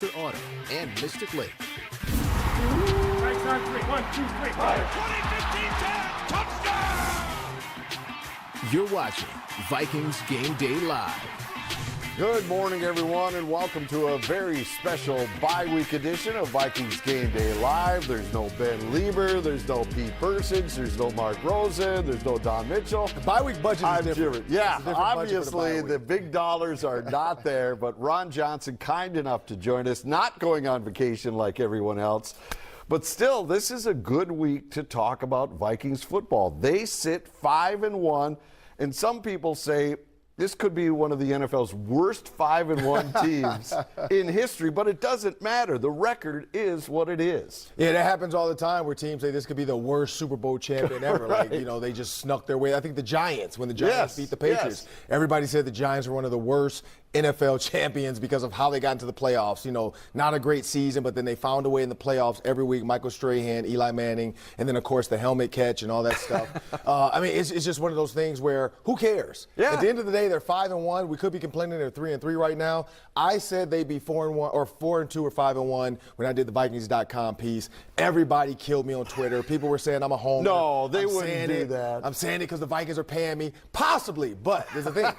Auto and Mystic Lake. Right side three. 1, 2, 3. 20, 15, 10. Touchdown! You're watching Vikings GameDay Live. Good morning, everyone, and welcome to a very special bye-week edition of Vikings GameDay Live. There's no Ben Lieber, there's no Pete Persich, there's no Mark Rosen, there's no Don Mitchell. The bye-week budget is different. Yeah, obviously the big dollars are not there, but Ron Johnson, kind enough to join us, not going on vacation like everyone else. But still, this is a good week to talk about Vikings football. They sit 5-1, and some people say this could be one of the NFL's worst 5-1 teams in history, but it doesn't matter. The record is what it is. Yeah, that happens all the time where teams say this could be the worst Super Bowl champion ever. Right. Like, you know, they just snuck their way. I think the Giants, when the Giants beat the Patriots, everybody said the Giants were one of the worst NFL champions because of how they got into the playoffs. You know, not a great season, but then they found a way in the playoffs every week. Michael Strahan, Eli Manning, and then, of course, the helmet catch and all that stuff. I mean, it's just one of those things where who cares? Yeah. At the end of the day, they're 5-1. We could be complaining they're 3-3 right now. I said they'd be 4-1 or 4-2 or 5-1 when I did the Vikings.com piece. Everybody killed me on Twitter. People were saying I'm a homer. No, they wouldn't do that. I'm saying it because the Vikings are paying me. Possibly, but there's the thing.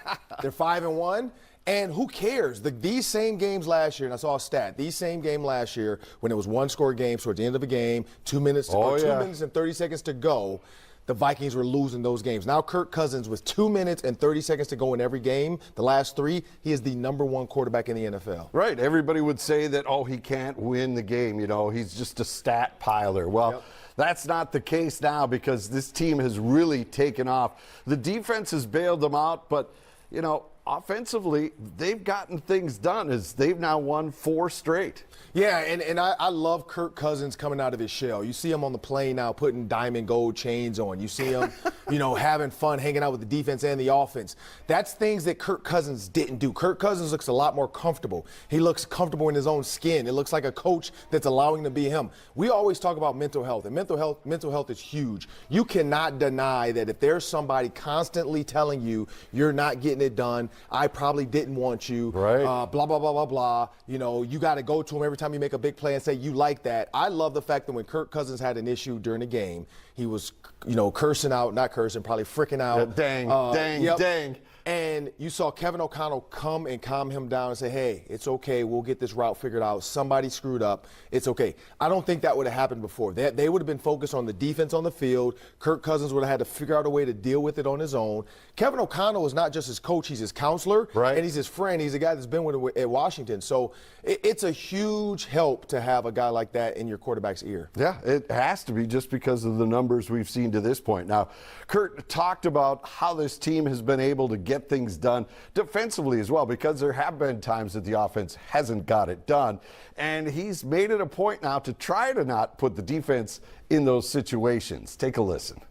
They're 5-1. And who cares? These same games last year, and I saw a stat, these same game last year when it was one-score games towards the end of a game, 2 minutes, 2 minutes and 30 seconds to go, the Vikings were losing those games. Now Kirk Cousins, with 2 minutes and 30 seconds to go in every game, the last 3, he is the #1 quarterback in the NFL. Right. Everybody would say that, oh, he can't win the game. You know, he's just a stat piler. Well, that's not the case now because this team has really taken off. The defense has bailed them out, but, you know, offensively, they've gotten things done as they've now won 4 straight. Yeah, and I love Kirk Cousins coming out of his shell. You see him on the plane now putting diamond gold chains on. You see him, you know, having fun, hanging out with the defense and the offense. That's things that Kirk Cousins didn't do. Kirk Cousins looks a lot more comfortable. He looks comfortable in his own skin. It looks like a coach that's allowing him to be him. We always talk about mental health, and mental health is huge. You cannot deny that if there's somebody constantly telling you you're not getting it done, I probably didn't want you, right? Blah, blah, blah, blah, blah. You know, you got to go to him every time you make a big play and say you like that. I love the fact that when Kirk Cousins had an issue during the game, he was, you know, cursing out, not cursing, probably freaking out. Dang. And you saw Kevin O'Connell come and calm him down and say, hey, it's okay. We'll get this route figured out. Somebody screwed up. It's okay. I don't think that would have happened before. They would have been focused on the defense on the field. Kirk Cousins would have had to figure out a way to deal with it on his own. Kevin O'Connell is not just his coach. He's his counselor. Right. And he's his friend. He's a guy that's been with him at Washington. So it's a huge help to have a guy like that in your quarterback's ear. Yeah, it has to be just because of the numbers we've seen to this point. Now, Kurt talked about how this team has been able to get things done defensively as well, because there have been times that the offense hasn't got it done. And he's made it a point now to try to not put the defense in those situations. Take a listen.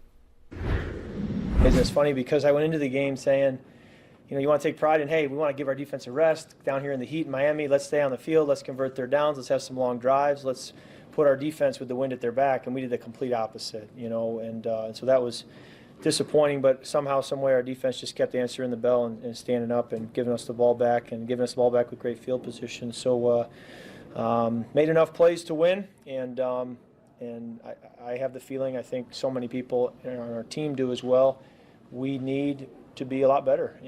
It's funny because I went into the game saying, you know, you want to take pride in, hey, we want to give our defense a rest down here in the heat in Miami. Let's stay on the field. Let's convert their downs. Let's have some long drives. Let's put our defense with the wind at their back. And we did the complete opposite, you know, and so that was disappointing, but somehow, some way, our defense just kept answering the bell and standing up and giving us the ball back with great field position. So made enough plays to win, and I have the feeling, I think so many people on our team do as well, we need to be a lot better.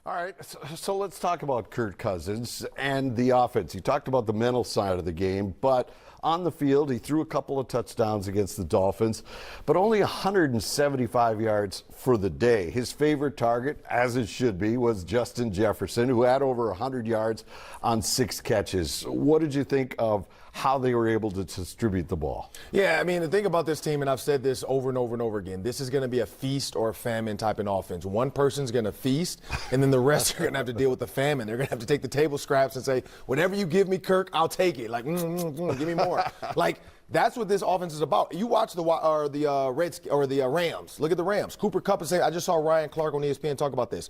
All right, so let's talk about Kirk Cousins and the offense. You talked about the mental side of the game, but on the field, he threw a couple of touchdowns against the Dolphins, but only 175 yards for the day. His favorite target, as it should be, was Justin Jefferson, who had over 100 yards on 6 catches. What did you think of how they were able to distribute the ball? Yeah, I mean, the thing about this team, and I've said this over and over and over again, this is going to be a feast or a famine type of offense. One person's going to feast, and then the rest are going to have to deal with the famine. They're going to have to take the table scraps and say, whatever you give me, Kirk, I'll take it. Like, give me more. Like, that's what this offense is about. You watch the Rams. Look at the Rams. Cooper Kupp is saying, I just saw Ryan Clark on ESPN talk about this.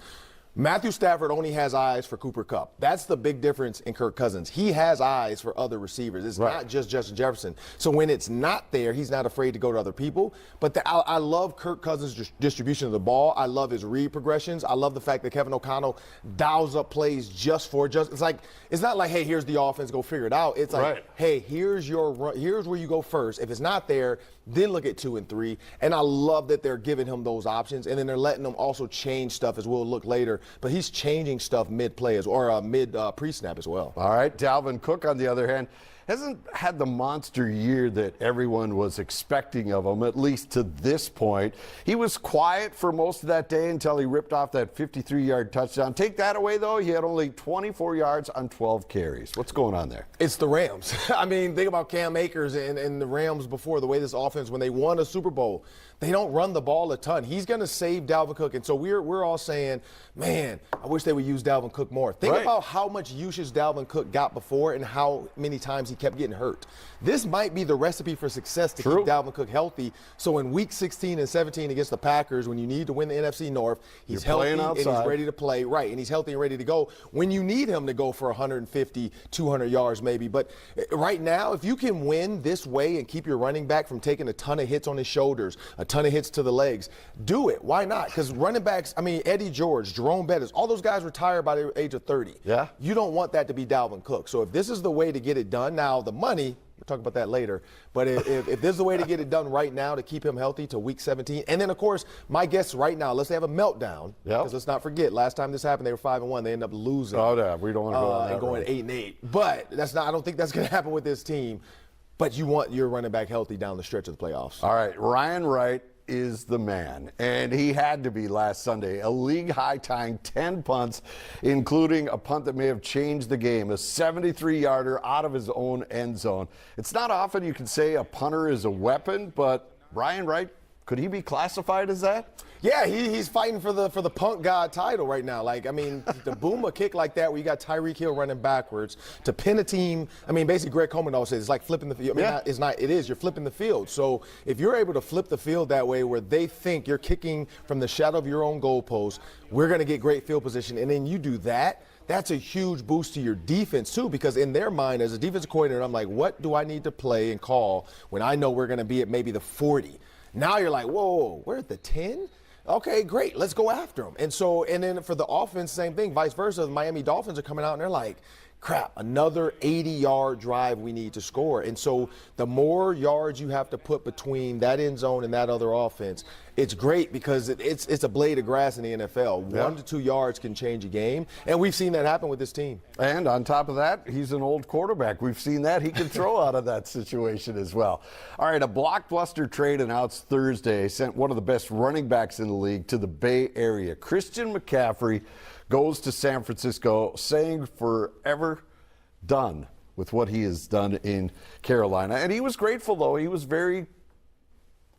Matthew Stafford only has eyes for Cooper Kupp. That's the big difference in Kirk Cousins. He has eyes for other receivers. It's not just Justin Jefferson. So when it's not there, he's not afraid to go to other people. But I love Kirk Cousins' distribution of the ball. I love his read progressions. I love the fact that Kevin O'Connell dials up plays just. It's not like, hey, here's the offense, go figure it out. It's like, hey, here's where you go first. If it's not there, then look at 2 and 3. And I love that they're giving him those options, and then they're letting him also change stuff, as we'll look later. But he's changing stuff mid-play or mid pre-snap as well. All right, Dalvin Cook, on the other hand, hasn't had the monster year that everyone was expecting of him, at least to this point. He was quiet for most of that day until he ripped off that 53-yard touchdown. Take that away, though, he had only 24 yards on 12 carries. What's going on there? It's the Rams. I mean, think about Cam Akers and the Rams before, the way this offense, when they won a Super Bowl, they don't run the ball a ton. He's going to save Dalvin Cook. And so we're all saying, man, I wish they would use Dalvin Cook more. Think about how much usage Dalvin Cook got before and how many times he kept getting hurt. This might be the recipe for success to keep Dalvin Cook healthy. So in week 16 and 17 against the Packers, when you need to win the NFC North, he's healthy and he's ready to play. Right, and he's healthy and ready to go when you need him to go for 150, 200 yards maybe. But right now, if you can win this way and keep your running back from taking a ton of hits on his shoulders, a ton of hits to the legs, do it. Why not? Because running backs, I mean, Eddie George, Jerome Bettis, all those guys retired by the age of 30. Yeah. You don't want that to be Dalvin Cook. So if this is the way to get it done, now the money, we'll talk about that later, but if this is the way to get it done right now to keep him healthy to week 17, and then, of course, my guess right now, let's say have a meltdown, because let's not forget, last time this happened, they were 5-1. They ended up losing. Oh, yeah, we don't want to go on that and going 8-8. But I don't think that's going to happen with this team. But you want your running back healthy down the stretch of the playoffs. All right, Ryan Wright is the man, and he had to be last Sunday. A league-high tying 10 punts, including a punt that may have changed the game, a 73-yarder out of his own end zone. It's not often you can say a punter is a weapon, but Ryan Wright, could he be classified as that? Yeah, he's fighting for the punt god title right now. Like, I mean, to boom a kick like that where you got Tyreek Hill running backwards, to pin a team, I mean, basically Greg Coleman always says it's like flipping the field. I mean, it is. You're flipping the field. So if you're able to flip the field that way where they think you're kicking from the shadow of your own goalpost, we're going to get great field position, and then you do that, that's a huge boost to your defense, too, because in their mind, as a defensive coordinator, I'm like, what do I need to play and call when I know we're going to be at maybe the 40? Now you're like, whoa, we're at the 10? Okay, great. Let's go after them. And then for the offense, same thing, vice versa. The Miami Dolphins are coming out and they're like, crap, another 80-yard drive we need to score. And so the more yards you have to put between that end zone and that other offense, it's great because it's a blade of grass in the NFL. 1 to 2 yards can change a game, and we've seen that happen with this team. And on top of that, he's an old quarterback. We've seen that. He can throw out of that situation as well. All right, a blockbuster trade announced Thursday sent one of the best running backs in the league to the Bay Area. Christian McCaffrey goes to San Francisco, saying forever done with what he has done in Carolina. And he was grateful, though. He was very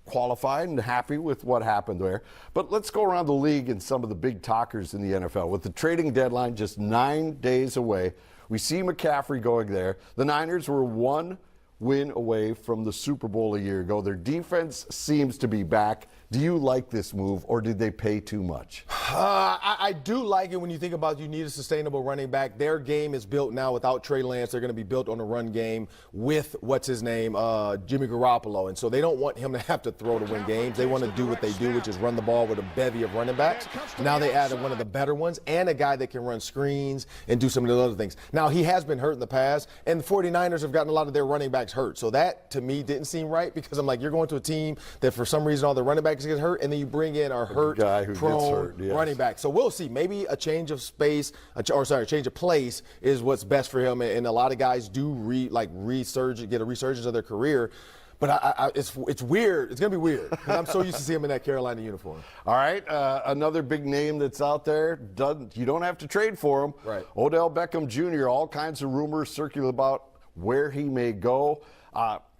qualified and happy with what happened there. But let's go around the league and some of the big talkers in the NFL. With the trading deadline just 9 days away, we see McCaffrey going there. The Niners were 1 win away from the Super Bowl a year ago. Their defense seems to be back. Do you like this move, or did they pay too much? I do like it when you think about you need a sustainable running back. Their game is built now without Trey Lance. They're going to be built on a run game with, Jimmy Garoppolo. And so they don't want him to have to throw to win games. They want to do what they do, which is run the ball with a bevy of running backs. Now they added one of the better ones and a guy that can run screens and do some of the other things. Now, he has been hurt in the past, and the 49ers have gotten a lot of their running backs hurt. So that, to me, didn't seem right because I'm like, you're going to a team that for some reason all the running backs get hurt, and then you bring in a hurt, guy who prone gets hurt, yes. running back. So we'll see. Maybe a change of space, a change of place is what's best for him. And a lot of guys do get a resurgence of their career. But it's weird. It's going to be weird because I'm so used to seeing him in that Carolina uniform. All right, another big name that's out there. You don't have to trade for him. Right. Odell Beckham Jr., all kinds of rumors circulate about where he may go.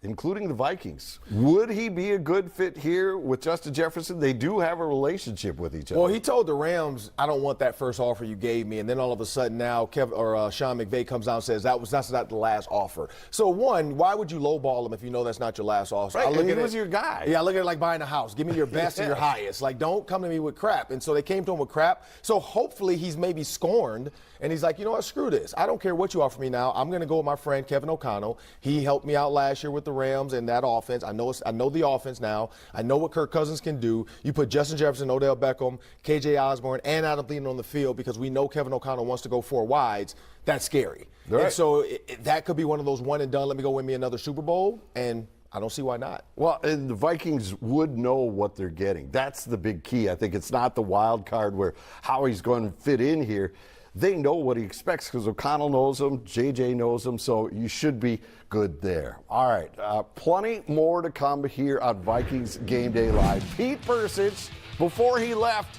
including the Vikings. Would he be a good fit here with Justin Jefferson? They do have a relationship with each other. Well, he told the Rams, I don't want that first offer you gave me. And then all of a sudden now Sean McVay comes out and says that's not the last offer. So, one, why would you lowball him if you know that's not your last offer? Right, I look and at he was your guy. Yeah, I look at it like buying a house. Give me your best and your highest. Like, don't come to me with crap. And so they came to him with crap. So hopefully he's maybe scorned. And he's like, you know what, screw this. I don't care what you offer me now. I'm going to go with my friend Kevin O'Connell. He helped me out last year with the Rams and that offense. I know the offense now. I know what Kirk Cousins can do. You put Justin Jefferson, Odell Beckham, KJ Osborne, and Adam Thielen on the field because we know Kevin O'Connell wants to go 4 wides. That's scary. Right. And so that could be one of those one and done. Let me go win me another Super Bowl. And I don't see why not. Well, and the Vikings would know what they're getting. That's the big key. I think it's not the wild card where how he's going to fit in here. They know what he expects because O'Connell knows him, JJ knows him, so you should be good there. All right, plenty more to come here on Vikings Game Day Live. Pete Persich, before he left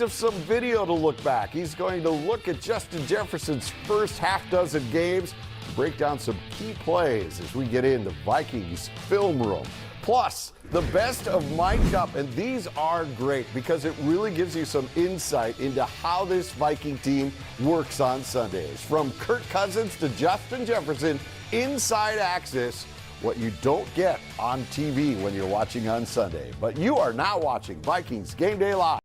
us some video to look back. He's going to look at Justin Jefferson's first half dozen games, break down some key plays as we get in the Vikings film room. Plus, the best of Mike Up, and these are great because it really gives you some insight into how this Viking team works on Sundays. From Kirk Cousins to Justin Jefferson, inside access, what you don't get on TV when you're watching on Sunday. But you are now watching Vikings Game Day Live.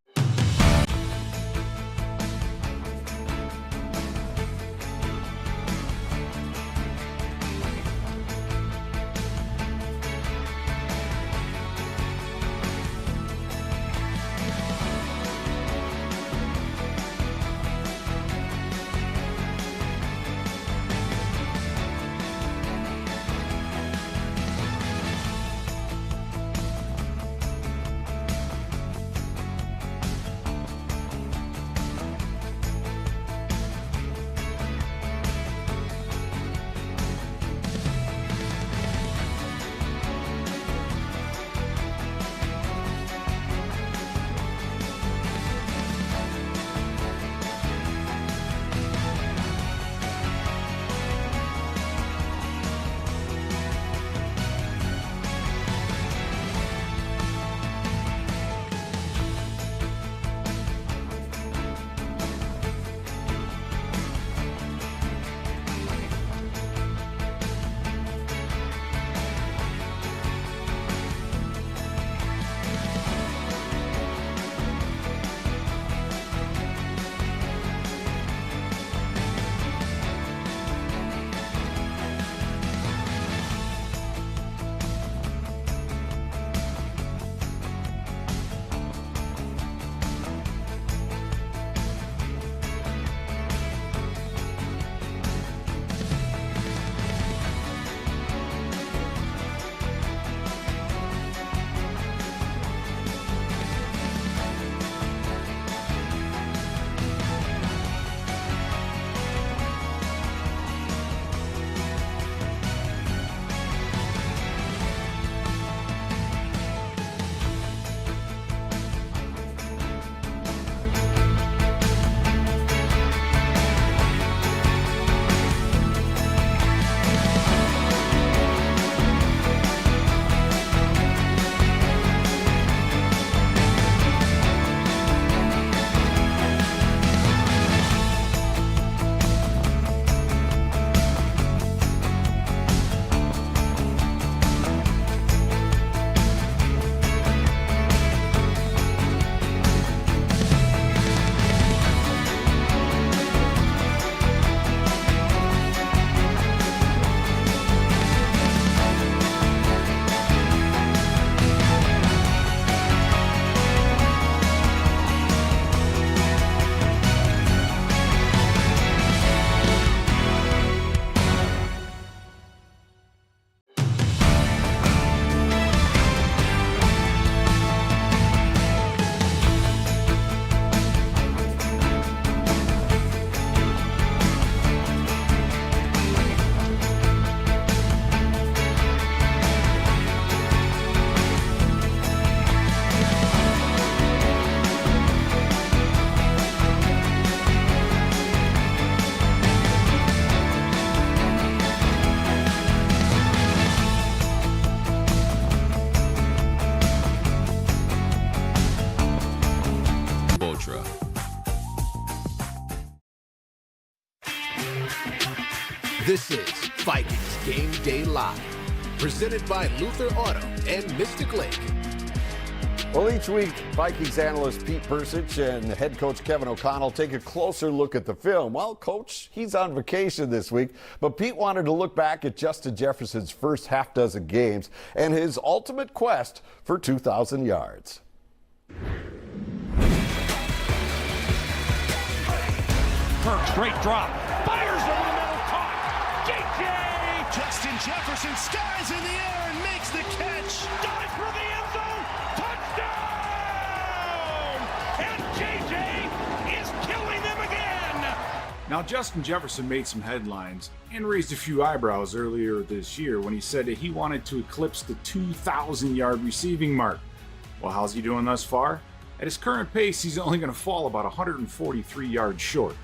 This is Vikings Game Day Live, presented by Luther Auto and Mystic Lake. Well, each week, Vikings analyst Pete Persich and head coach Kevin O'Connell take a closer look at the film. Well, Coach, he's on vacation this week, but Pete wanted to look back at Justin Jefferson's first half dozen games and his ultimate quest for 2,000 yards. Straight drop. Fires over the middle. Caught. J.J. Justin Jefferson skies in the air and makes the catch. Dives for the end zone. Touchdown! And J.J. is killing them again. Now, Justin Jefferson made some headlines and raised a few eyebrows earlier this year when he said that he wanted to eclipse the 2,000-yard receiving mark. Well, how's he doing thus far? At his current pace, he's only going to fall about 143 yards short.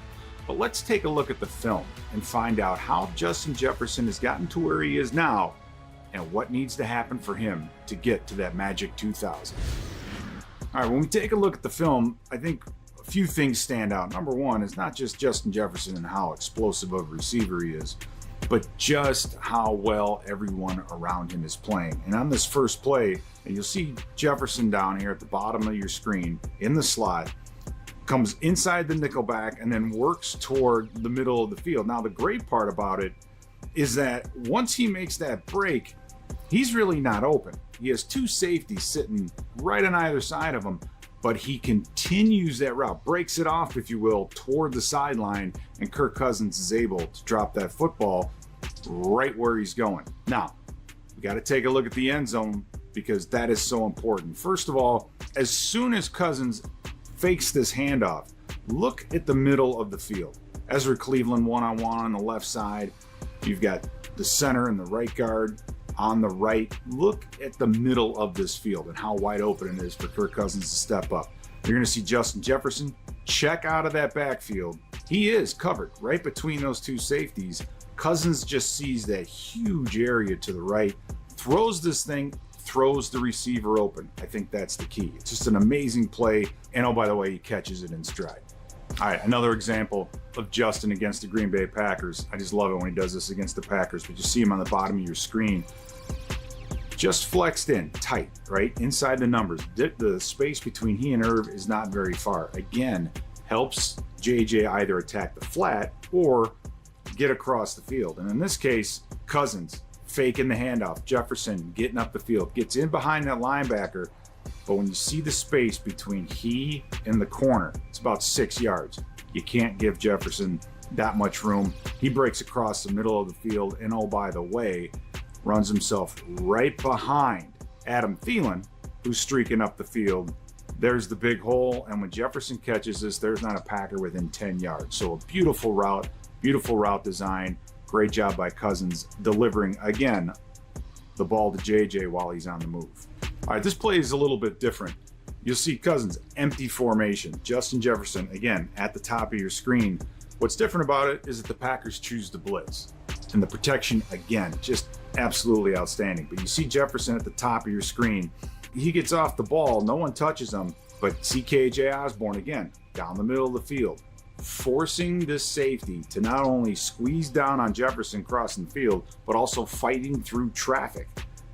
But let's take a look at the film and find out how Justin Jefferson has gotten to where he is now and what needs to happen for him to get to that magic 2,000. All right, when we take a look at the film, I think a few things stand out. Number one is not just Justin Jefferson and how explosive of a receiver he is, but just how well everyone around him is playing. And on this first play, and you'll see Jefferson down here at the bottom of your screen in the slot, comes inside the nickelback and then works toward the middle of the field. Now, the great part about it is that once he makes that break, he's really not open. He has two safeties sitting right on either side of him, but he continues that route, breaks it off, if you will, toward the sideline, and Kirk Cousins is able to drop that football right where he's going. Now, we got to take a look at the end zone because that is so important. First of all, as soon as Cousins fakes this handoff, look at the middle of the field. Ezra Cleveland one-on-one on the left side. You've got the center and the right guard on the right. Look at the middle of this field and how wide open it is for Kirk Cousins to step up. You're going to see Justin Jefferson check out of that backfield. He is covered right between those two safeties. Cousins just sees that huge area to the right, throws this thing, throws the receiver open. I think that's the key. It's just an amazing play. And oh, by the way, he catches it in stride. All right, another example of Justin against the Green Bay Packers. I just love it when he does this against the Packers, but you see him on the bottom of your screen. Just flexed in, tight, right? Inside the numbers. The space between he and Irv is not very far. Again, helps JJ either attack the flat or get across the field. And in this case, Cousins faking the handoff. Jefferson getting up the field, gets in behind that linebacker. But when you see the space between he and the corner, it's about 6 yards. You can't give Jefferson that much room. He breaks across the middle of the field, and oh, by the way, runs himself right behind Adam Thielen, who's streaking up the field. There's the big hole, and when Jefferson catches this, there's not a Packer within 10 yards. So a beautiful route design. Great job by Cousins delivering, again, the ball to JJ while he's on the move. All right, this play is a little bit different. You'll see Cousins, empty formation. Justin Jefferson, again, at the top of your screen. What's different about it is that the Packers choose to blitz. And the protection, again, just absolutely outstanding. But you see Jefferson at the top of your screen. He gets off the ball. No one touches him. But see KJ Osborne, again, down the middle of the field, forcing this safety to not only squeeze down on Jefferson crossing the field, but also fighting through traffic.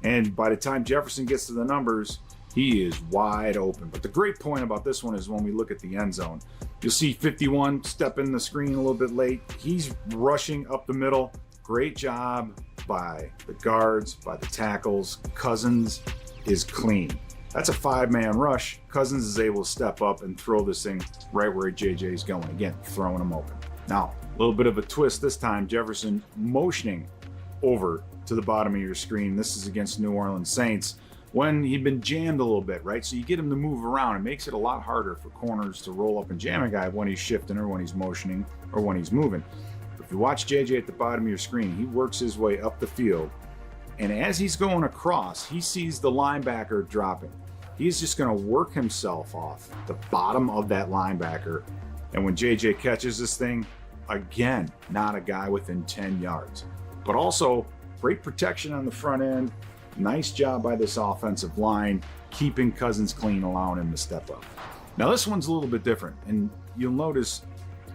And by the time Jefferson gets to the numbers, he is wide open. But the great point about this one is when we look at the end zone, you'll see 51 step in the screen a little bit late. He's rushing up the middle. Great job by the guards, by the tackles. Cousins is clean. That's a 5-man rush. Cousins is able to step up and throw this thing right where JJ is going. Again, throwing him open. Now, a little bit of a twist this time. Jefferson motioning over to the bottom of your screen. This is against New Orleans Saints when he'd been jammed a little bit, right? So you get him to move around. It makes it a lot harder for corners to roll up and jam a guy when he's shifting or when he's motioning or when he's moving. But if you watch JJ at the bottom of your screen, he works his way up the field. And as he's going across, he sees the linebacker dropping. He's just going to work himself off the bottom of that linebacker. And when JJ catches this thing, again, not a guy within 10 yards. But also, great protection on the front end. Nice job by this offensive line, keeping Cousins clean, allowing him to step up. Now, this one's a little bit different. And you'll notice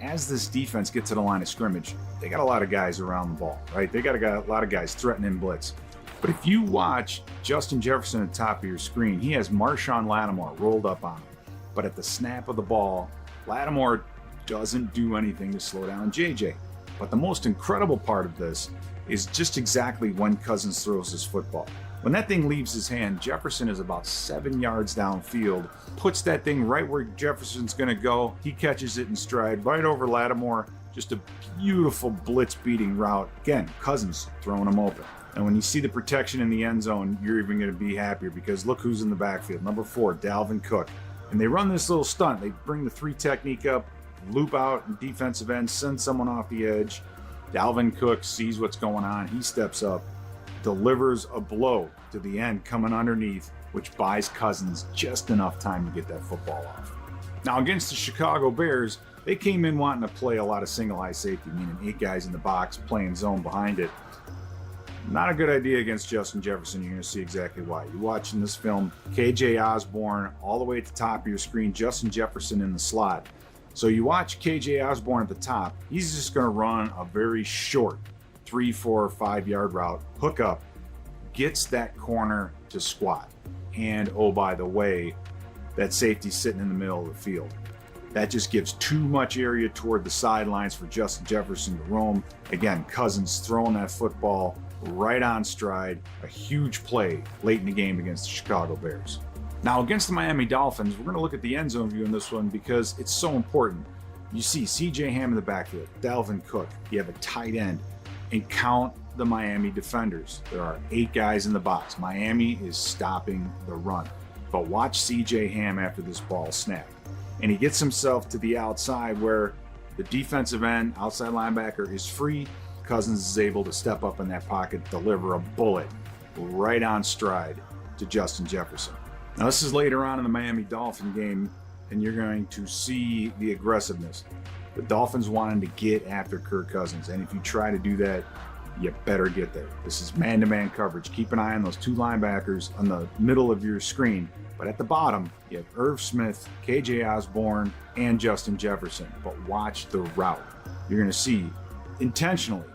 as this defense gets to the line of scrimmage, they got a lot of guys around the ball, right? They got a lot of guys threatening blitz. But if you watch Justin Jefferson at the top of your screen, he has Marshawn Lattimore rolled up on him. But at the snap of the ball, Lattimore doesn't do anything to slow down JJ. But the most incredible part of this is just exactly when Cousins throws his football. When that thing leaves his hand, Jefferson is about 7 yards downfield, puts that thing right where Jefferson's going to go. He catches it in stride right over Lattimore. Just a beautiful blitz-beating route. Again, Cousins throwing him open. And when you see the protection in the end zone, you're even going to be happier because look who's in the backfield. Number 4, Dalvin Cook. And they run this little stunt. They bring the 3 technique up, loop out in defensive end, send someone off the edge. Dalvin Cook sees what's going on. He steps up, delivers a blow to the end coming underneath, which buys Cousins just enough time to get that football off. Now against the Chicago Bears, they came in wanting to play a lot of single high safety, meaning 8 guys in the box playing zone behind it. Not a good idea against Justin Jefferson. You're going to see exactly why. You're watching this film, KJ Osborne all the way at the top of your screen, Justin Jefferson in the slot. So you watch KJ Osborne at the top, he's just going to run a very short 3, 4, 5 yard route, hook up, gets that corner to squat. And oh, by the way, that safety's sitting in the middle of the field. That just gives too much area toward the sidelines for Justin Jefferson to roam. Again, Cousins throwing that football right on stride. A huge play late in the game against the Chicago Bears. Now against the Miami Dolphins, we're going to look at the end zone view in this one because it's so important. You see C.J. Ham in the backfield, Dalvin Cook. You have a tight end, and count the Miami defenders. There are 8 guys in the box. Miami is stopping the run. But watch C.J. Ham after this ball snapped. And he gets himself to the outside where the defensive end, outside linebacker, is free. Cousins is able to step up in that pocket, deliver a bullet right on stride to Justin Jefferson. Now this is later on in the Miami Dolphin game, and you're going to see the aggressiveness. The Dolphins wanted to get after Kirk Cousins, and if you try to do that, you better get there. This is man-to-man coverage. Keep an eye on those 2 linebackers on the middle of your screen. But at the bottom, you have Irv Smith, KJ Osborne, and Justin Jefferson. But watch the route. You're going to see intentionally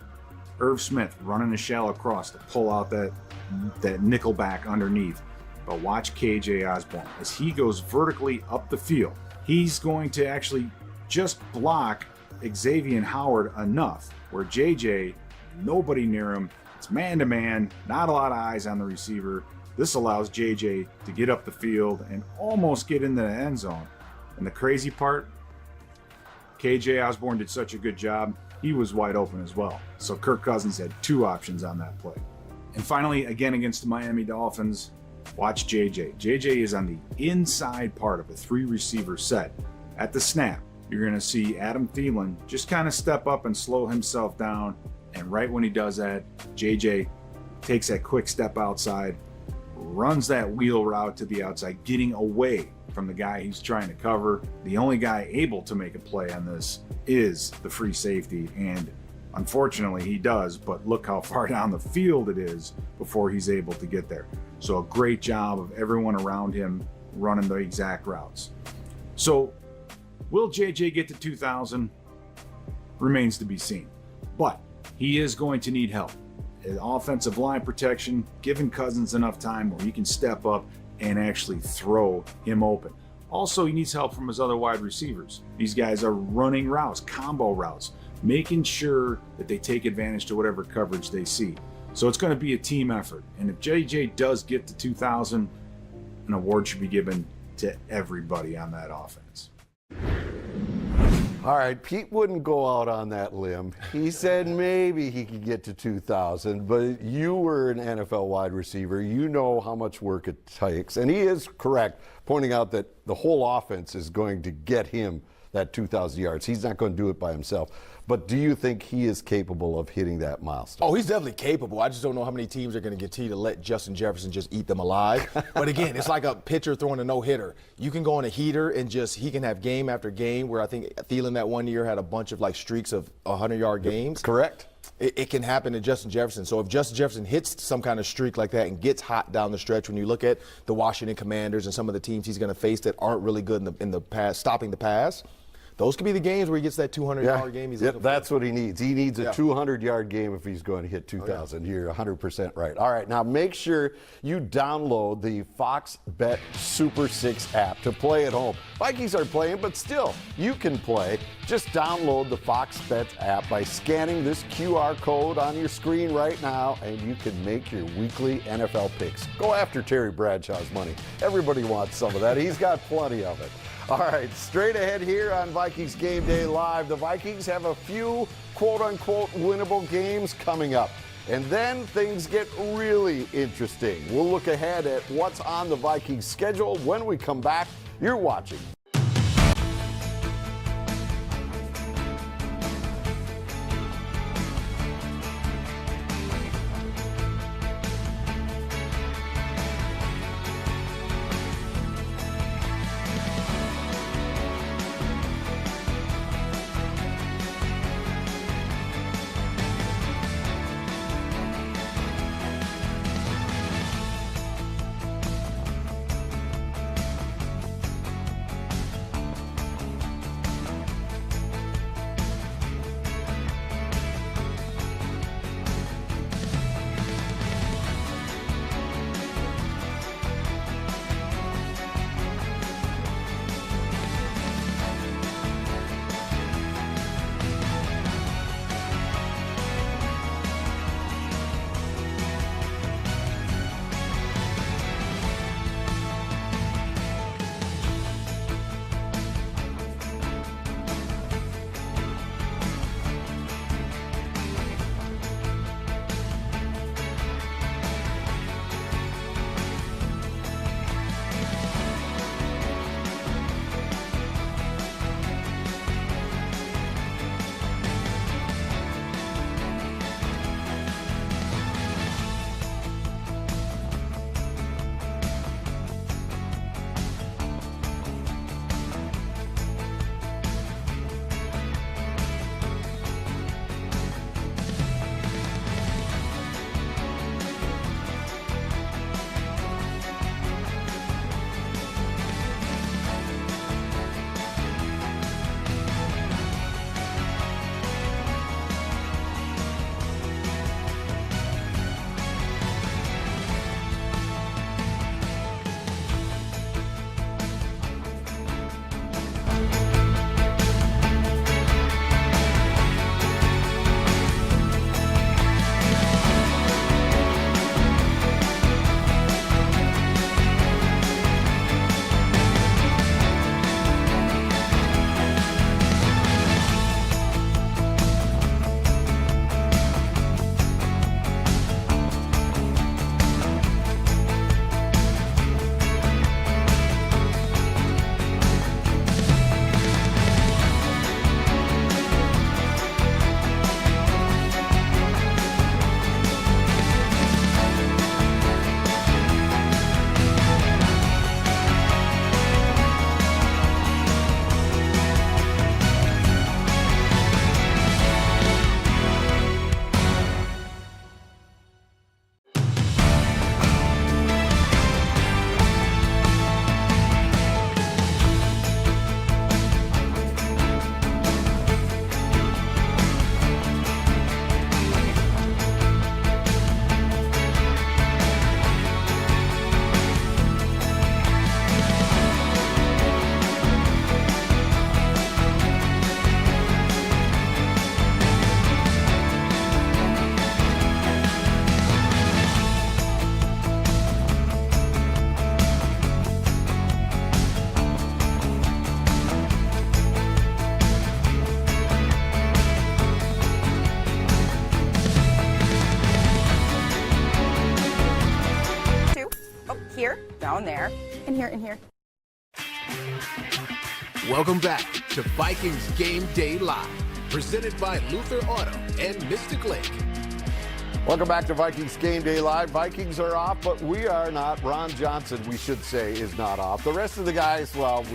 Irv Smith running a shallow cross to pull out that nickel back underneath. But watch KJ Osborne. As he goes vertically up the field, he's going to actually just block Xavier Howard enough where JJ, nobody near him, it's man-to-man, not a lot of eyes on the receiver. This allows JJ to get up the field and almost get into the end zone. And the crazy part, KJ Osborne did such a good job, he was wide open as well. So Kirk Cousins had 2 options on that play. And finally, again against the Miami Dolphins, watch JJ. JJ is on the inside part of a 3-receiver set. At the snap, you're going to see Adam Thielen just kind of step up and slow himself down. And right when he does that, JJ takes that quick step outside, runs that wheel route to the outside, getting away from the guy he's trying to cover. The only guy able to make a play on this is the free safety, and unfortunately he does, but look how far down the field it is before he's able to get there. So a great job of everyone around him running the exact routes. So will JJ get to 2,000? Remains to be seen, but he is going to need help. Offensive line protection, giving Cousins enough time where he can step up and actually throw him open. Also, he needs help from his other wide receivers. These guys are running routes, combo routes, making sure that they take advantage to whatever coverage they see. So it's going to be a team effort. And if JJ does get to 2,000, an award should be given to everybody on that offense. All right, Pete wouldn't go out on that limb. He said maybe he could get to 2,000, but you were an NFL wide receiver. You know how much work it takes. And he is correct, pointing out that the whole offense is going to get him that 2,000 yards. He's not going to do it by himself. But do you think he is capable of hitting that milestone? Oh, he's definitely capable. I just don't know how many teams are going to continue to let Justin Jefferson just eat them alive. But again, it's like a pitcher throwing a no-hitter. You can go on a heater and he can have game after game where I think Thielen that one year had a bunch of like streaks of 100-yard games. Correct. It can happen to Justin Jefferson. So if Justin Jefferson hits some kind of streak like that and gets hot down the stretch, when you look at the Washington Commanders and some of the teams he's going to face that aren't really good in the pass, stopping the pass, those could be the games where he gets that 200-yard game. That's what he needs. He needs a 200-yard game if he's going to hit 2,000. You're 100% right. All right, now make sure you download the Fox Bet Super 6 app to play at home. Vikings are playing, but still, you can play. Just download the Fox Bet app by scanning this QR code on your screen right now, and you can make your weekly NFL picks. Go after Terry Bradshaw's money. Everybody wants some of that. He's got plenty of it. All right, straight ahead here on Vikings Game Day Live. The Vikings have a few quote-unquote winnable games coming up. And then things get really interesting. We'll look ahead at what's on the Vikings schedule when we come back. You're watching. down there, and here, and here. Welcome back to Vikings Game Day Live, presented by Luther Auto and Mystic Lake. Welcome back to Vikings Game Day Live. Vikings are off, but we are not. Ron Johnson, we should say, is not off. The rest of the guys, well,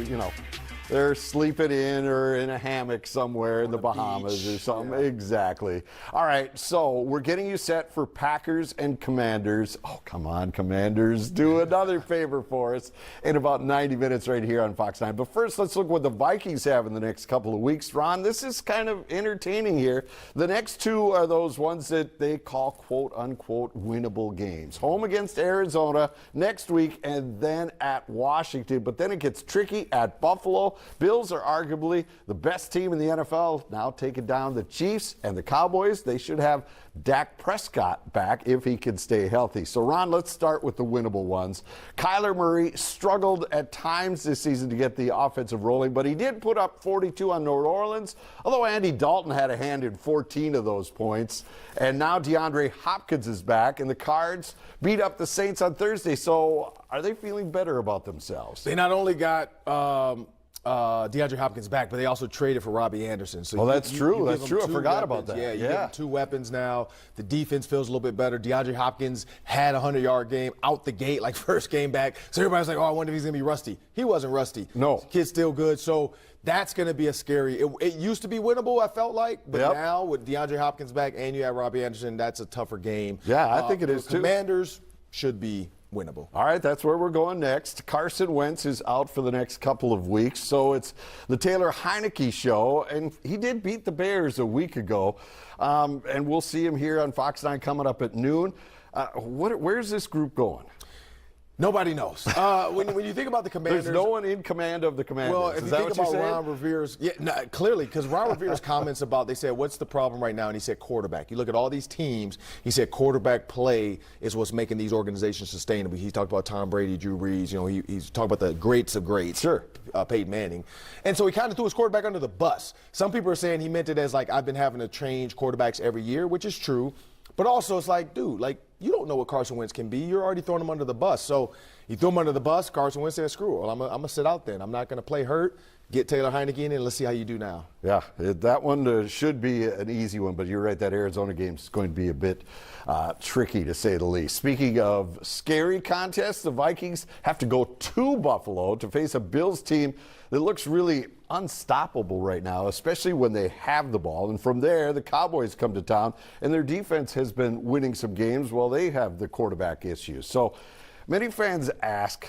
They're sleeping in or in a hammock somewhere in the Bahamas beach. or something. Yeah. Exactly. All right, so we're getting you set for Packers and Commanders. Oh, come on, Commanders. Do another favor for us in about 90 minutes right here on Fox 9. But first, let's look what the Vikings have in the next couple of weeks. Ron, this is kind of entertaining here. The next two are those ones that they call quote-unquote winnable games. Home against Arizona next week and then at Washington. But then it gets tricky at Buffalo. Bills are arguably the best team in the NFL, now taking down the Chiefs and the Cowboys. They should have Dak Prescott back if he can stay healthy. So, Ron, let's start with the winnable ones. Kyler Murray struggled at times this season to get the offensive rolling, but he did put up 42 on New Orleans, although Andy Dalton had a hand in 14 of those points. And now DeAndre Hopkins is back, and the Cards beat up the Saints on Thursday. So are they feeling better about themselves? They not only got DeAndre Hopkins back, but they also traded for Robbie Anderson. So that's true. give That's them true. I two forgot weapons. about that. Yeah, you give them 2 weapons now. The defense feels a little bit better. DeAndre Hopkins had a 100-yard game out the gate, like first game back. So everybody's like, oh, I wonder if he's going to be rusty. He wasn't rusty. No. The kid's still good. So that's going to be a scary. It used to be winnable, I felt like. But now with DeAndre Hopkins back and you have Robbie Anderson, that's a tougher game. Yeah, I think it is, too. Commanders should be winnable. All right, that's where we're going next. Carson Wentz is out for the next couple of weeks, so it's the Taylor Heineke show, and he did beat the Bears a week ago, and we'll see him here on Fox 9 coming up at noon. Where's this group going? Nobody knows. When you think about the Commanders, there's no one in command of the Commanders. Well, if is you that think what you're about saying? Ron Rivera's, clearly, because Ron Rivera's comments about, they said, what's the problem right now? And he said quarterback. You look at all these teams, he said quarterback play is what's making these organizations sustainable. He talked about Tom Brady, Drew Brees, he's talked about the greats of greats. Sure. Peyton Manning. And so he kind of threw his quarterback under the bus. Some people are saying he meant it as like, I've been having to change quarterbacks every year, which is true. But also it's like, dude, like, you don't know what Carson Wentz can be. You're already throwing him under the bus. So you threw him under the bus. Carson Wentz said, screw it. Well, I'm going to sit out then. I'm not going to play hurt. Get Taylor Heineke in and let's see how you do now. Yeah, that one should be an easy one, but you're right, that Arizona game is going to be a bit tricky to say the least. Speaking of scary contests, the Vikings have to go to Buffalo to face a Bills team that looks really unstoppable right now, especially when they have the ball. And from there, the Cowboys come to town, and their defense has been winning some games while they have the quarterback issues. So many fans ask,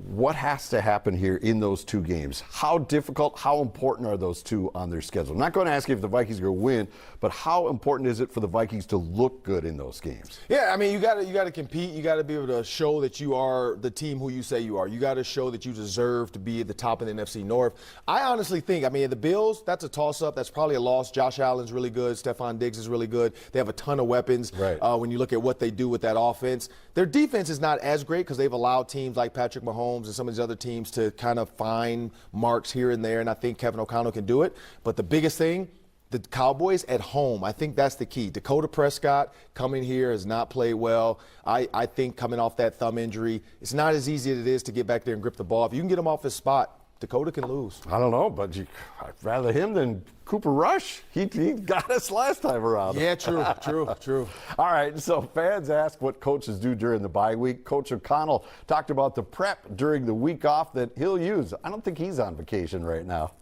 what has to happen here in those two games? How difficult, how important are those two on their schedule? I'm not going to ask you if the Vikings are going to win, but how important is it for the Vikings to look good in those games? Yeah, I mean, you got to compete. You got to be able to show that you are the team who you say you are. You got to show that you deserve to be at the top of the NFC North. I honestly think, the Bills, that's a toss-up. That's probably a loss. Josh Allen's really good. Stephon Diggs is really good. They have a ton of weapons. Right. When you look at what they do with that offense. Their defense is not as great because they've allowed teams like Patrick Mahomes and some of these other teams to kind of find marks here and there, and I think Kevin O'Connell can do it. But the biggest thing, the Cowboys at home, I think that's the key. Dakota Prescott coming here has not played well. I think coming off that thumb injury, it's not as easy as it is to get back there and grip the ball. If you can get him off his spot, Dakota can lose. I don't know, but I'd rather him than Cooper Rush. He got us last time around. Yeah, true. All right, so fans ask what coaches do during the bye week. Coach O'Connell talked about the prep during the week off that he'll use. I don't think he's on vacation right now.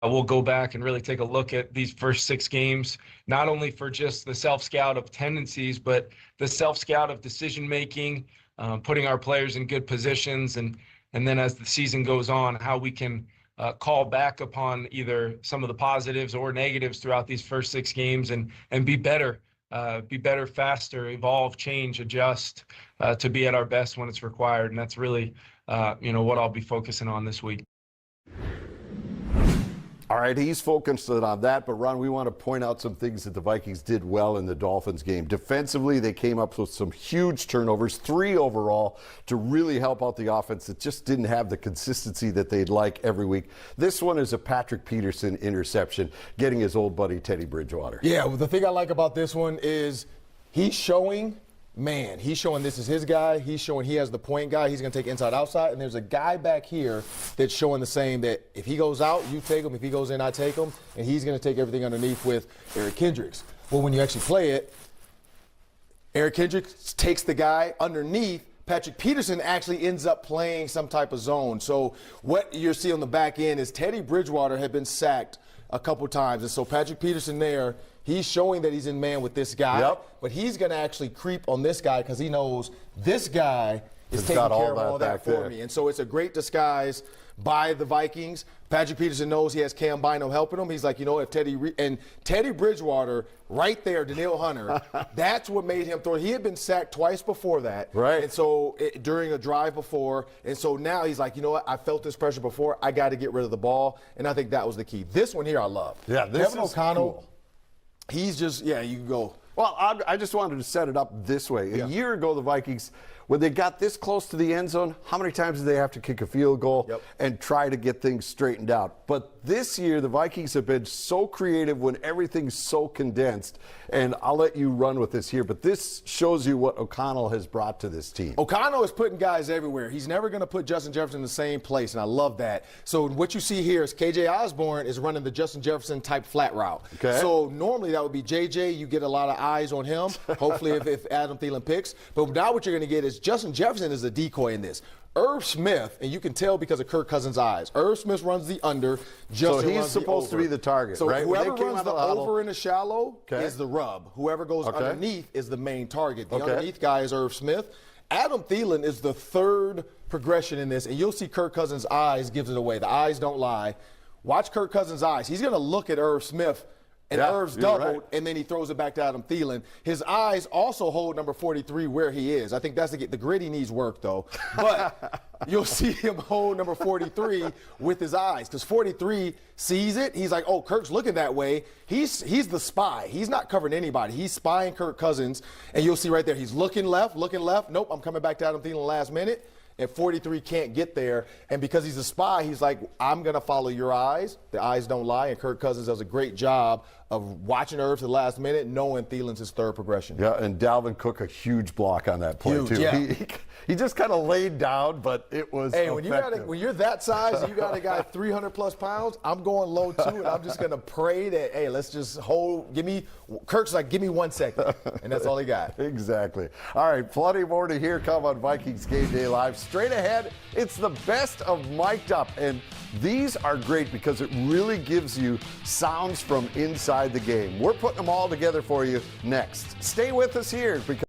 We'll go back and really take a look at these first 6 games, not only for just the self-scout of tendencies, but the self-scout of decision-making, putting our players in good positions, and then as the season goes on, how we can call back upon either some of the positives or negatives throughout these first 6 games and be better, faster, evolve, change, adjust to be at our best when it's required. And that's really, what I'll be focusing on this week. All right, he's focused on that, but Ron, we want to point out some things that the Vikings did well in the Dolphins game. Defensively, they came up with some huge turnovers, 3 overall, to really help out the offense that just didn't have the consistency that they'd like every week. This one is a Patrick Peterson interception, getting his old buddy Teddy Bridgewater. Yeah, well, the thing I like about this one is he's showing this is his guy. He's showing he has the point guy. He's going to take inside, outside. And there's a guy back here that's showing the same, that if he goes out, you take him. If he goes in, I take him. And he's going to take everything underneath with Eric Kendricks. Well, when you actually play it, Eric Kendricks takes the guy underneath, Patrick Peterson actually ends up playing some type of zone. So what you're seeing on the back end is Teddy Bridgewater had been sacked a couple times. And so Patrick Peterson there, he's showing that he's in man with this guy. But he's going to actually creep on this guy because he knows this guy is taking care of all that for me. And so it's a great disguise by the Vikings. Patrick Peterson knows he has Cam Bynum helping him. He's like, you know, if Teddy Bridgewater right there, Danielle Hunter, that's what made him throw. He had been sacked twice before that. Right. And so during a drive before. And so now he's like, you know what? I felt this pressure before. I got to get rid of the ball. And I think that was the key. This one here I love. Yeah, this Kevin is O'Connell, cool. He's just, you can go. Well, I just wanted to set it up this way. A year ago, the Vikings, when they got this close to the end zone, how many times did they have to kick a field goal and try to get things straightened out? But this year, the Vikings have been so creative when everything's so condensed. And I'll let you run with this here, but this shows you what O'Connell has brought to this team. O'Connell is putting guys everywhere. He's never going to put Justin Jefferson in the same place, and I love that. So what you see here is KJ Osborne is running the Justin Jefferson type flat route. Okay. So normally that would be JJ. You get a lot of eyes on him, hopefully if Adam Thielen picks. But now what you're going to get is Justin Jefferson is a decoy in this. Irv Smith, and you can tell because of Kirk Cousins' eyes. Irv Smith runs the under. So he's supposed to be the target, so right? Whoever runs the over in the shallow is the rub. Whoever goes Okay. underneath is the main target. The underneath guy is Irv Smith. Adam Thielen is the third progression in this, and you'll see Kirk Cousins' eyes gives it away. The eyes don't lie. Watch Kirk Cousins' eyes. He's going to look at Irv Smith. And Irv's doubled, and then he throws it back to Adam Thielen. His eyes also hold number 43 where he is. I think that's the gritty needs work, though. But you'll see him hold number 43 with his eyes because 43 sees it. He's like, oh, Kirk's looking that way. He's the spy. He's not covering anybody. He's spying Kirk Cousins, and you'll see right there. He's looking left. Nope, I'm coming back to Adam Thielen last minute. And 43 can't get there. And because he's a spy, he's like, I'm going to follow your eyes. The eyes don't lie. And Kirk Cousins does a great job of watching Irv to the last minute, knowing Thielen's his third progression. Yeah, and Dalvin Cook a huge block on that play, Huge, too. yeah. He just kind of laid down, but it was effective. When you're that size and you got a guy 300-plus pounds, I'm going low, too, and I'm just going to pray that, hey, let's just hold. Kirk's like, give me 1 second, and that's all he got. Exactly. All right, plenty more to hear come on Vikings Game Day Live. Straight ahead, it's the best of Mic'd Up, and these are great because it really gives you sounds from inside the game. We're putting them all together for you next. Stay with us here because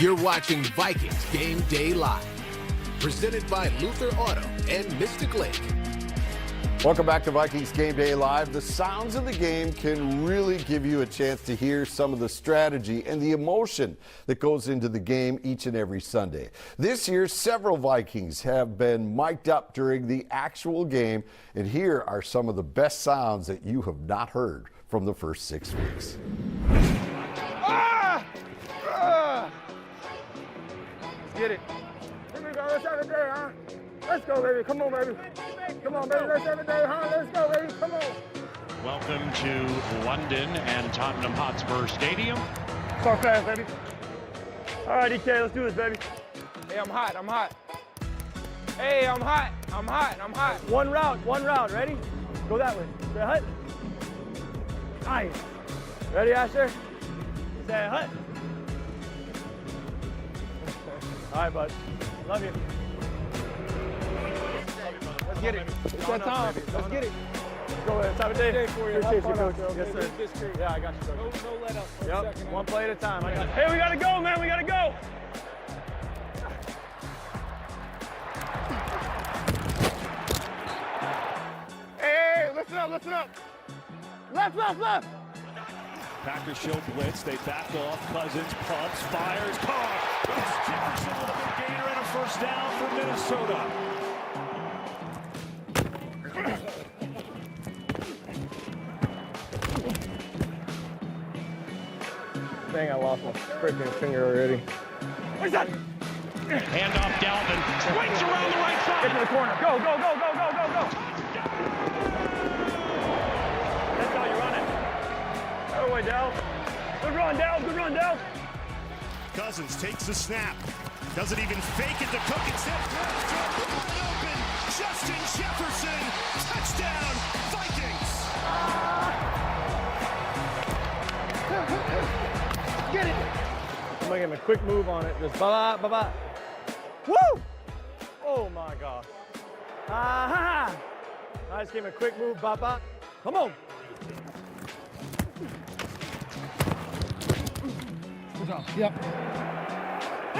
You're watching Vikings Game Day Live, presented by Luther Auto and Mystic Lake. Welcome back to Vikings Game Day Live. The sounds of the game can really give you a chance to hear some of the strategy and the emotion that goes into the game each and every Sunday. This year, several Vikings have been mic'd up during the actual game, and here are some of the best sounds that you have not heard from the first 6 weeks. Get it. Here we go. Let's have a day, huh? Let's go, baby. Come on, baby. Come on, baby. Let's have a day, huh? Let's go, baby. Come on. Welcome to London and Tottenham Hotspur Stadium. Start fast, baby. All right, DK, let's do this, baby. Hey, I'm hot. I'm hot. Hey, I'm hot. I'm hot. I'm hot. One route. Ready? Go that way. Say hut. Nice. Ready, Asher? Say hut. All right, bud. Love you. Let's get it. It's that time. Let's get it. Go ahead. Time of day. Appreciate you, Coach. Yes, sir. Yeah, I got you, Coach. No let up. Yep. One play at a time. Hey, we got to go, man. We got to go. Hey, listen up. Listen up. Left. Packers show blitz. They back off. Cousins pumps, fires, caught. It's Jefferson with a big gainer and a first down for Minnesota. Dang, I lost my freaking finger already. What is that? Handoff Dalvin. Swings around the right side. Get to the corner. Go. That's how you run it. That way, Dal. Good run, Dal. Cousins takes the snap. Doesn't even fake it to Cook. Instead, wide open. Justin Jefferson. Touchdown, Vikings. Get it. I'm making a quick move on it. Just bye-bye. Woo! Oh, my God. I just gave him a quick move. Bye-bye. Come on. Yep. I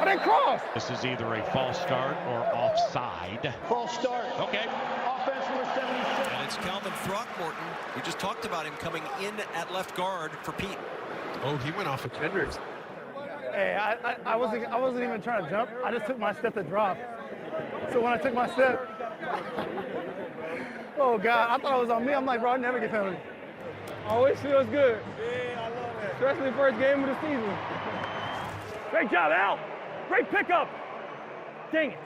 didn't cross. This is either a false start or offside. False start. Okay. Offense number 76. And it's Calvin Throckmorton. We just talked about him coming in at left guard for Pete. Oh, he went off of Kendricks. Hey, I wasn't even trying to jump. I just took my step to drop. So when I took my step, oh God, I thought it was on me. I'm like, bro, I never get penalty. Always feels good. Yeah, I love it. Especially first game of the season. Great job, Al. Great pickup. Dang it.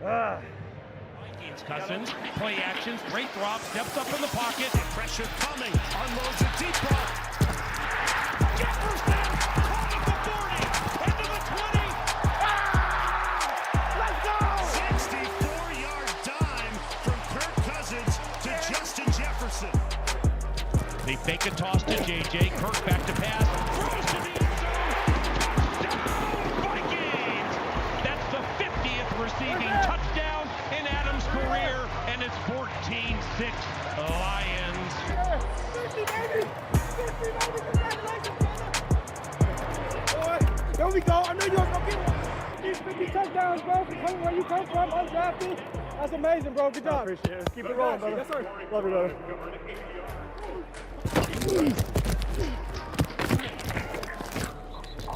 Vikings Cousins, play action, straight drop, steps up in the pocket. Pressure coming. Unloads a deep ball. Jefferson, caught at the 40, into the 20. Let's go. 64-yard dime from Kirk Cousins to Justin Jefferson. They fake a toss to JJ. Kirk back to pass. Throws to the end zone. Touchdown, Vikings! That's the 50th receiving touchdown in Adams' career, and it's 14-6 Lions. 50, baby. 50, baby. Congratulations, brother. There we go. I knew you was going to get these 50 touchdowns, bro. Coming where you come from, undrafted. That's amazing, bro. Good job. Appreciate it. Let's keep it rolling, brother. Yes, sir. Love you, brother.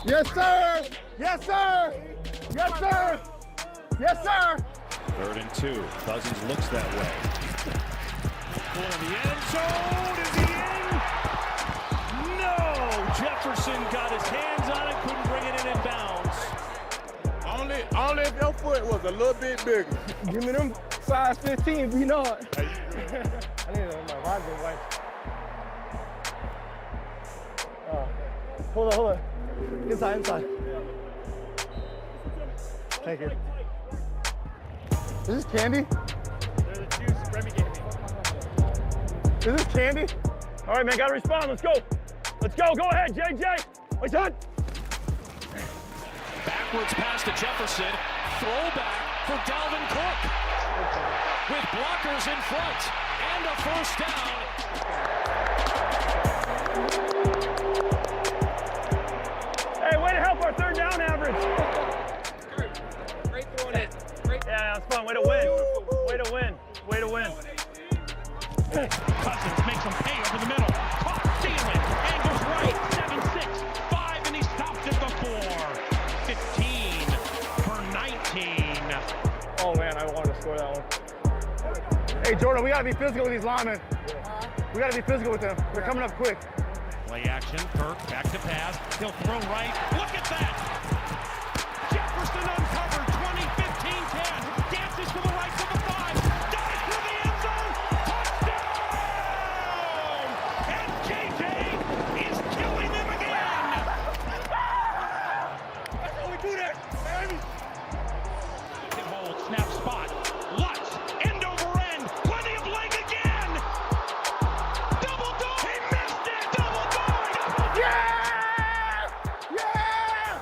Yes, sir. Yes, sir. Yes, sir. Yes, sir. 3rd and 2. Cousins looks that way. Going in the end zone. Is he in? No. Jefferson got his hands on it. Couldn't bring it in bounds. Only if your foot was a little bit bigger. Give me them size 15, you know it. I need my rival wife. Hold on. Inside. Thank you. Is this candy? There's a juice Remy gave me. Is this candy? All right, man, gotta respond. Let's go. Go ahead, JJ. Wait, done. Backwards pass to Jefferson. Throwback for Dalvin Cook. With blockers in front and a first down. we got to be physical with these linemen. We got to be physical with them. They're coming up quick. Play action, Kirk back to pass. He'll throw right. Look at that! Jefferson uncovered, 20-15-10. Dances to the right to the 5. Dives for the end zone. Touchdown! And JJ is killing them again. That's how we do that, baby. Hit hold, snap spot. Lutz, end over end. Plenty of leg again. Double dog. He missed it. Double dog. Yeah! Yeah!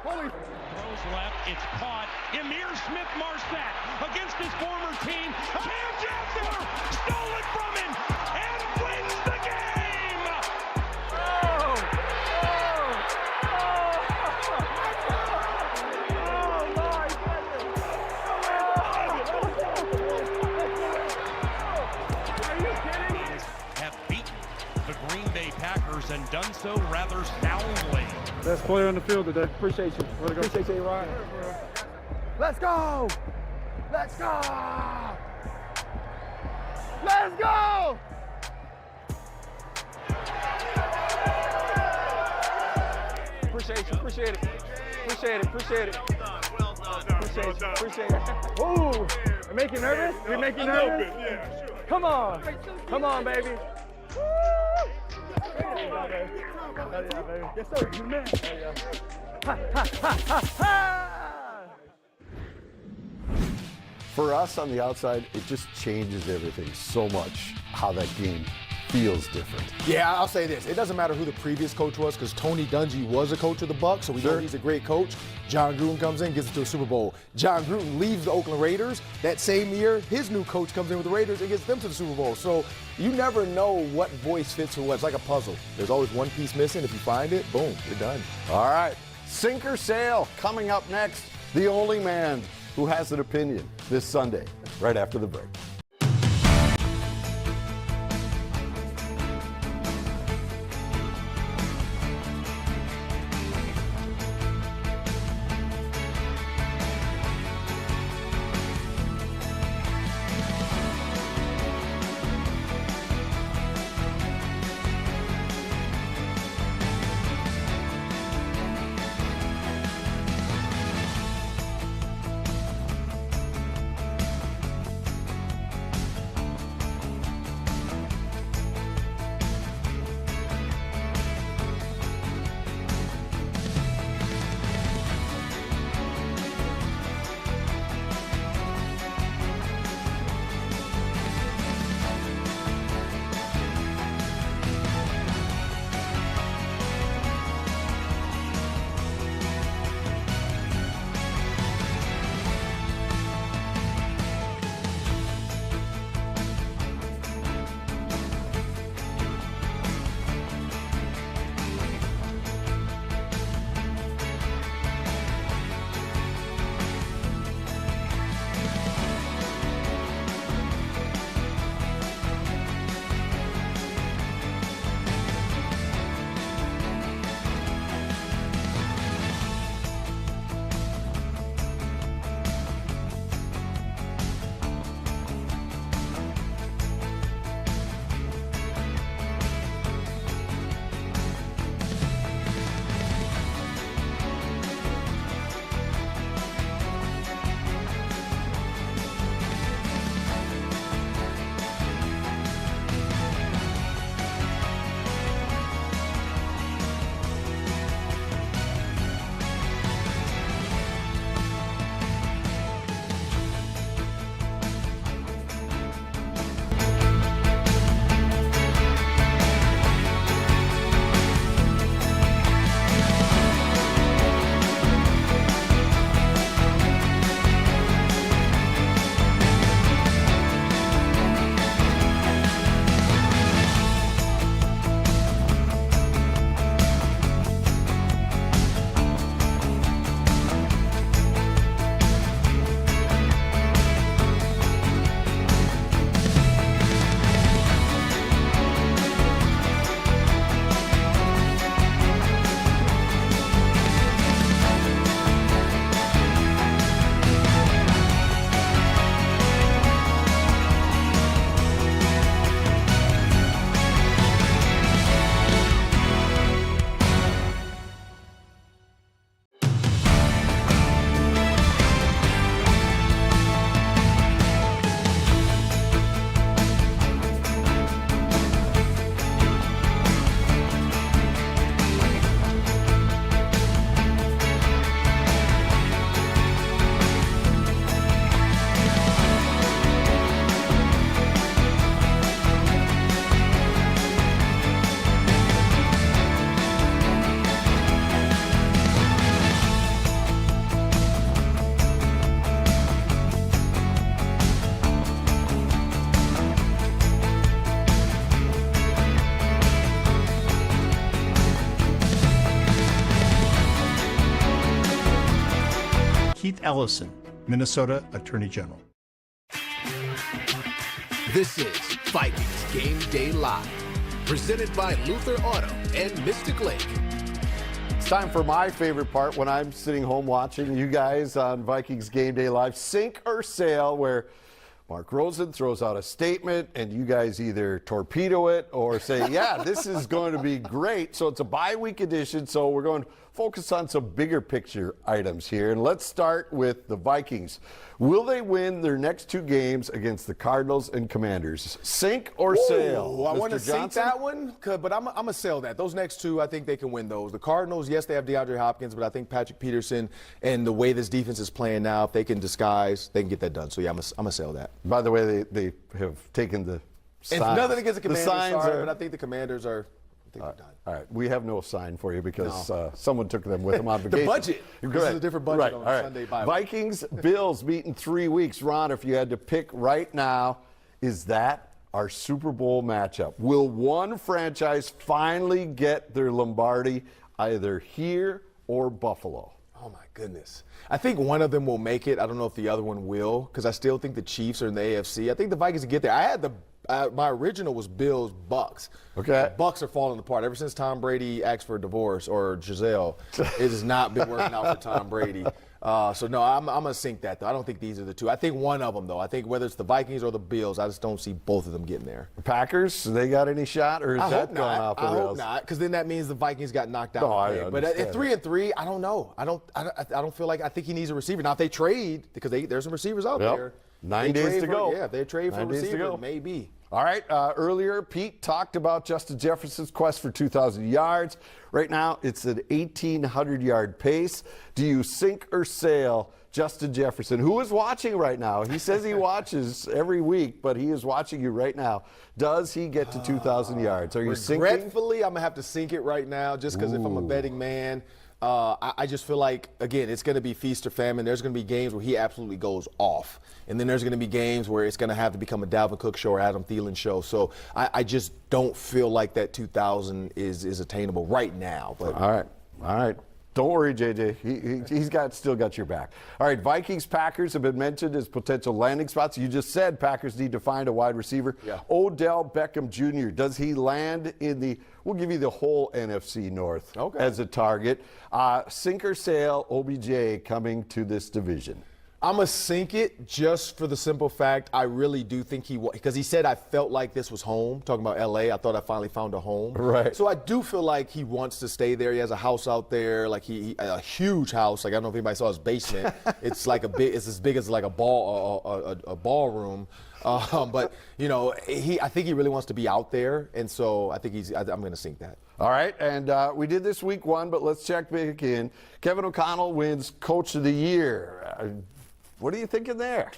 Holy. Throws left, it's caught. Emir Smith-Marset against his former team. Cam Jefferson stolen from him and wins the game. Have beaten the Green Bay Packers and done so rather soundly. Best player on the field today. Appreciate you. Appreciate you, Ryan. Let's go! Let's go! Let's go! Appreciate you. Appreciate it. Appreciate it. Appreciate it. Well done. Appreciate you. Appreciate it. Ooh! They make you nervous? They make you nervous? Yeah, sure. Come on. Come on, baby. Yes, sir. You man. Ha, ha, ha, ha, ha. For us on the outside, it just changes everything so much how that game feels different. Yeah, I'll say this. It doesn't matter who the previous coach was because Tony Dungy was a coach of the Bucs, so we know he's a great coach. John Gruden comes in, gets it to a Super Bowl. John Gruden leaves the Oakland Raiders. That same year, his new coach comes in with the Raiders and gets them to the Super Bowl. So you never know what voice fits for what. It's like a puzzle. There's always one piece missing. If you find it, boom, you're done. All right, sink or sail. Coming up next, the only man who has an opinion this Sunday, right after the break. Ellison, Minnesota Attorney General. This is Vikings Game Day Live, presented by Luther Auto and Mystic Lake. It's time for my favorite part when I'm sitting home watching you guys on Vikings Game Day Live, Sink or Sail, where Mark Rosen throws out a statement and you guys either torpedo it or say, yeah, this is going to be great. So it's a bye-week edition, so we're going to focus on some bigger picture items here. And let's start with the Vikings. Will they win their next 2 games against the Cardinals and Commanders? Sink or sail? I want to Mr. sink that one, but I'm going to sail that. Those next 2, I think they can win those. The Cardinals, yes, they have DeAndre Hopkins, but I think Patrick Peterson and the way this defense is playing now, if they can disguise, they can get that done. So, yeah, I'm going to sail that. By the way, they have taken the signs. It's nothing against the Commanders, sorry, but I think the Commanders are done. All right, we have no sign for you because someone took them with them on vacation. The budget. This is a different budget on Sunday. Vikings, Bills meet in 3 weeks. Ron, if you had to pick right now, is that our Super Bowl matchup? Will one franchise finally get their Lombardi either here or Buffalo? Oh, my goodness. I think one of them will make it. I don't know if the other one will because I still think the Chiefs are in the AFC. I think the Vikings will get there. I had my original was Bills Bucks. Okay. The Bucks are falling apart ever since Tom Brady asked for a divorce, or Giselle. It has not been working out for Tom Brady. So no, I'm gonna sink that though. I don't think these are the 2. I think one of them though. I think whether it's the Vikings or the Bills, I just don't see both of them getting there. The Packers, they got any shot, or is that going off the rails? I hope not, because then that means the Vikings got knocked out. No, I understand. But at 3-3, I don't know. I don't feel like I think he needs a receiver. Now if they trade, because there's some receivers out there. 9 days to go. Yeah, if they trade for a receiver, maybe. All right, earlier Pete talked about Justin Jefferson's quest for 2,000 yards. Right now, it's an 1,800-yard pace. Do you sink or sail Justin Jefferson, who is watching right now? He says he watches every week, but he is watching you right now. Does he get to 2,000 yards? Are you sinking? Regretfully, I'm going to have to sink it right now just because if I'm a betting man, I just feel like, again, it's going to be feast or famine. There's going to be games where he absolutely goes off. And then there's going to be games where it's going to have to become a Dalvin Cook show or Adam Thielen show. So I just don't feel like that 2,000 is attainable right now. But All right. Don't worry, JJ. He's still got your back. All right, Vikings, Packers have been mentioned as potential landing spots. You just said Packers need to find a wide receiver. Yeah. Odell Beckham Jr., does he land in we'll give you the whole NFC North as a target. Sink or sail, OBJ coming to this division? I'm going to sink it just for the simple fact I really do think because he said I felt like this was home, talking about L.A. I thought I finally found a home. Right. So I do feel like he wants to stay there. He has a house out there, like a huge house. Like I don't know if anybody saw his basement. It's like it's as big as like a ballroom. But I think he really wants to be out there, and so I think I'm going to sink that. All right, and we did this week 1, but let's check back in. Kevin O'Connell wins Coach of the Year. What are you thinking there?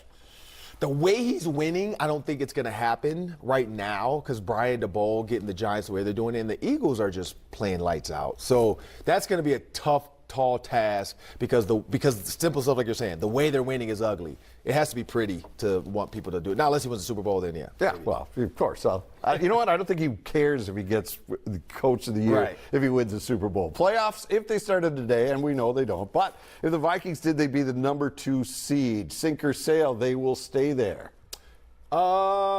The way he's winning, I don't think it's going to happen right now because Brian DeBoer getting the Giants the way they're doing it, and the Eagles are just playing lights out. So that's going to be a tough, tall task because simple stuff like you're saying, the way they're winning is ugly. It has to be pretty to want people to do it. Now, unless he wins the Super Bowl, then yeah. Yeah, well, of course. So, you know what? I don't think he cares if he gets the Coach of the Year if he wins the Super Bowl. Playoffs, if they started today, and we know they don't, but if the Vikings did, they'd be the number 2 seed. Sink or sail, they will stay there.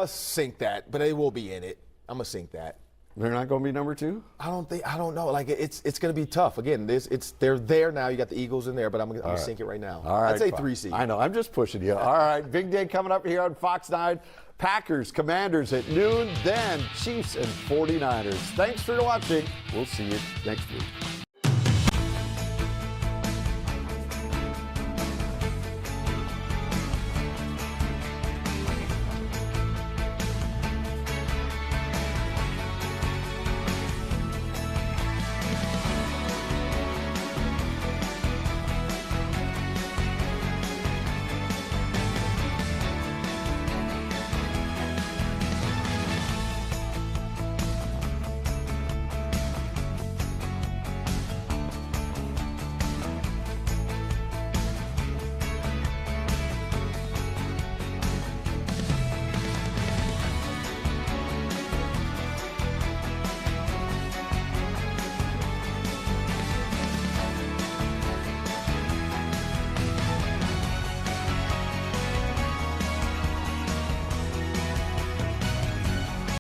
Sink that, but they will be in it. I'm going to sink that. They're not going to be number 2? I don't know. Like it's going to be tough. Again, they're there now. You got the Eagles in there, but I'm going to sink it right now. All right, I'd say 3 seed. I know. I'm just pushing you. All right, big day coming up here on Fox 9. Packers, Commanders at noon, then Chiefs and 49ers. Thanks for watching. We'll see you next week.